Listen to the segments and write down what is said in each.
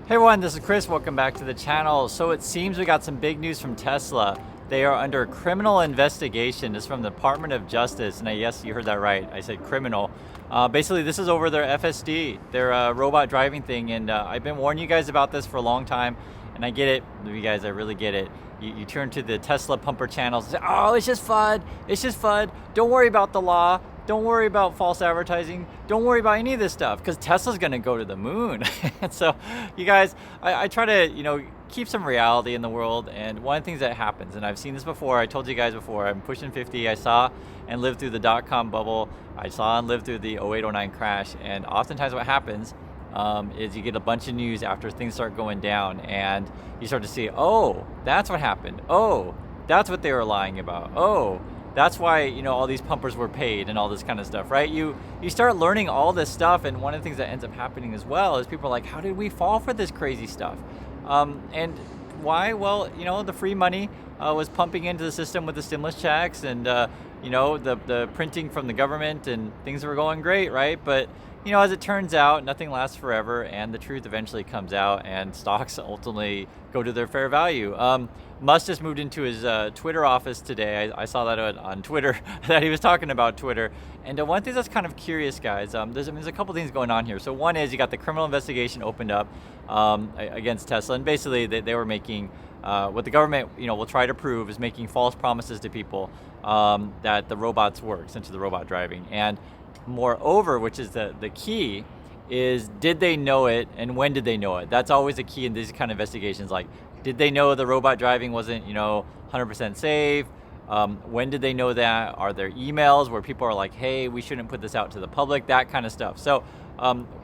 Hey everyone, this is Chris. Welcome back to the channel. So it seems we got some big news from Tesla. They are under criminal investigation. This is from the Department of Justice, and yes, you heard that right. I said criminal. Basically, this is over their FSD, their robot driving thing, and I've been warning you guys about this for a long time, and I get it. You guys, I really get it. You turn to the Tesla pumper channels and say, oh, it's just FUD. It's just FUD. Don't worry about the law. Don't worry about false advertising. Don't worry about any of this stuff because Tesla's going to go to the moon. And so, you guys, I try to, keep some reality in the world. And one of the things that happens, and I've seen this before, I told you guys before, I'm pushing 50. I saw and lived through the dot-com bubble. I saw and lived through the 08-09 crash. And oftentimes what happens is you get a bunch of news after things start going down and you start to see, oh, that's what happened. Oh, that's what they were lying about. Oh, that's why, all these pumpers were paid and all this kind of stuff, right? You start learning all this stuff, and one of the things that ends up happening as well is people are like, how did we fall for this crazy stuff? And why? Well, the free money was pumping into the system with the stimulus checks and, the printing from the government, and things were going great, right? But, as it turns out, nothing lasts forever, and the truth eventually comes out, and stocks ultimately go to their fair value. Musk just moved into his Twitter office today. I saw that on Twitter, that he was talking about Twitter. And one thing that's kind of curious, guys, there's a couple things going on here. So one is you got the criminal investigation opened up against Tesla, and basically they were making, what the government will try to prove is making false promises to people that the robots work, essentially the robot driving. And moreover, which is the key, is did they know it and when did they know it? That's always the key in these kind of investigations. Like, did they know the robot driving wasn't 100% safe? When did they know that? Are there emails where people are like, hey, we shouldn't put this out to the public? That kind of stuff. So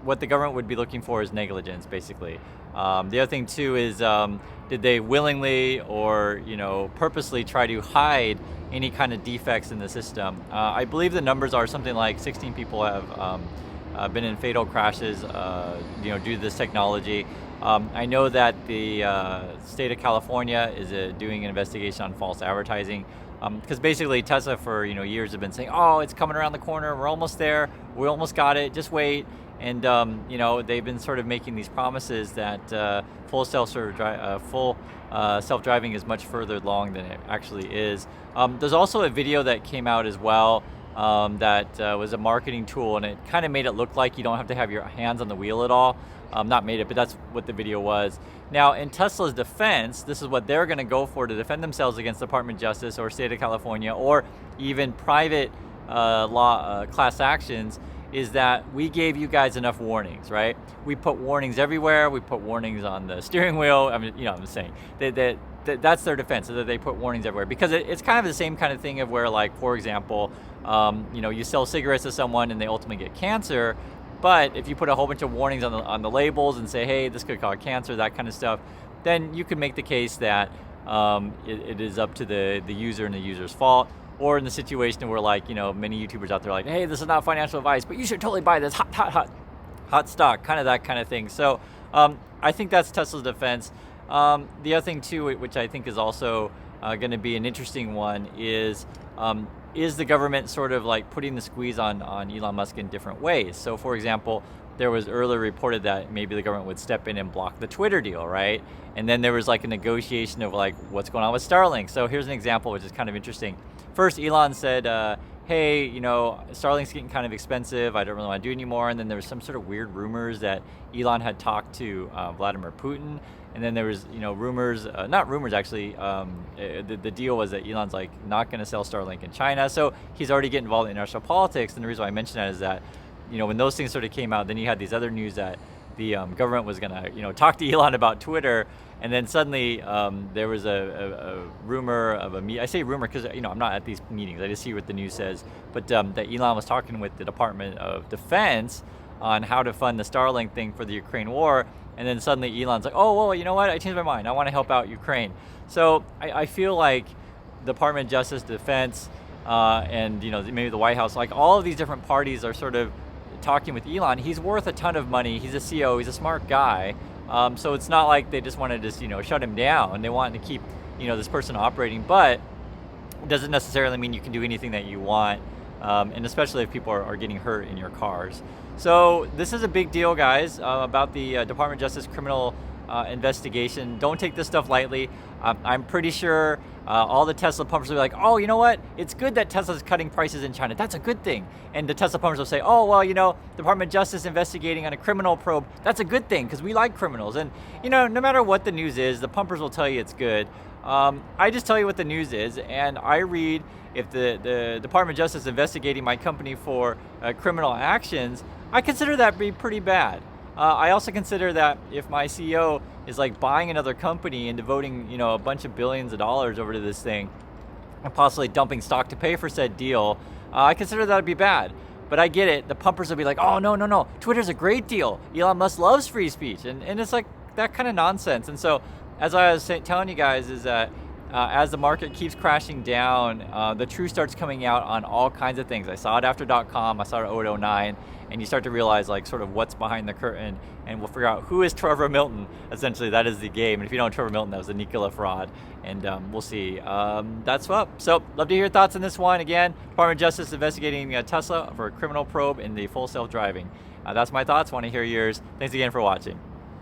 what the government would be looking for is negligence, basically. The other thing too is did they willingly or purposely try to hide any kind of defects in the system? I believe the numbers are something like 16 people have been in fatal crashes due to this technology. I know that the state of California is doing an investigation on false advertising, because basically Tesla for years have been saying, oh, it's coming around the corner, we're almost there, we almost got it, just wait. And they've been sort of making these promises that full self-driving is much further along than it actually is. There's also a video that came out as well that was a marketing tool, and it kind of made it look like you don't have to have your hands on the wheel at all. Not made it, but that's what the video was. Now, in Tesla's defense, this is what they're going to go for to defend themselves against the Department of Justice or state of California or even private law class actions, is that we gave you guys enough warnings, right? We put warnings everywhere. We put warnings on the steering wheel. I mean, I'm saying that's their defense, so that they put warnings everywhere, because it's kind of the same kind of thing of where, like, for example, you sell cigarettes to someone and they ultimately get cancer. But if you put a whole bunch of warnings on the labels and say, hey, this could cause cancer, that kind of stuff, then you could make the case that it is up to the user and the user's fault. Or in the situation where, like, many YouTubers out there are like, hey, this is not financial advice, but you should totally buy this hot stock, kind of that kind of thing. So I think that's Tesla's defense. The other thing too, which I think is also going to be an interesting one, is the government sort of like putting the squeeze on Elon Musk in different ways. So for example, there was earlier reported that maybe the government would step in and block the Twitter deal, right? And then there was like a negotiation of like what's going on with Starlink. So here's an example which is kind of interesting. First, Elon said, hey, Starlink's getting kind of expensive, I don't really want to do it anymore. And then there was some sort of weird rumors that Elon had talked to Vladimir Putin. And then there was, rumors, not rumors actually, the deal was that Elon's like not going to sell Starlink in China. So he's already getting involved in international politics. And the reason why I mention that is that, when those things sort of came out, then you had these other news that the government was going to, talk to Elon about Twitter. And then suddenly there was a rumor of a meeting. I say rumor because, I'm not at these meetings. I just see what the news says. But that Elon was talking with the Department of Defense on how to fund the Starlink thing for the Ukraine war. And then suddenly Elon's like, oh, well, you know what? I changed my mind. I want to help out Ukraine. So I feel like the Department of Justice, Defense, and, maybe the White House, like all of these different parties are sort of talking with Elon. He's worth a ton of money. He's a CEO. He's a smart guy. So it's not like they just want to just, shut him down. They want to keep, this person operating. But it doesn't necessarily mean you can do anything that you want and especially if people are getting hurt in your cars. So this is a big deal, guys, about the Department of Justice criminal investigation. Don't take this stuff lightly. I'm pretty sure all the Tesla pumpers will be like, oh, you know what? It's good that Tesla's cutting prices in China. That's a good thing. And the Tesla pumpers will say, oh, well, Department of Justice investigating on a criminal probe. That's a good thing because we like criminals. And, no matter what the news is, the pumpers will tell you it's good. I just tell you what the news is, and I read if the Department of Justice investigating my company for criminal actions, I consider that to be pretty bad. I also consider that if my CEO is like buying another company and devoting, a bunch of billions of dollars over to this thing and possibly dumping stock to pay for said deal, I consider that to be bad. But I get it. The pumpers will be like, oh, no. Twitter's a great deal. Elon Musk loves free speech. And it's like that kind of nonsense. And so as I was telling you guys is that as the market keeps crashing down, the truth starts coming out on all kinds of things. I saw it after .com, I saw it at 09, and you start to realize like sort of what's behind the curtain, and we'll figure out who is Trevor Milton. Essentially, that is the game. And if you don't know Trevor Milton, that was the Nikola fraud, and we'll see. That's up. So, love to hear your thoughts on this one. Again, Department of Justice investigating Tesla for a criminal probe in the full self-driving. That's my thoughts. Want to hear yours. Thanks again for watching.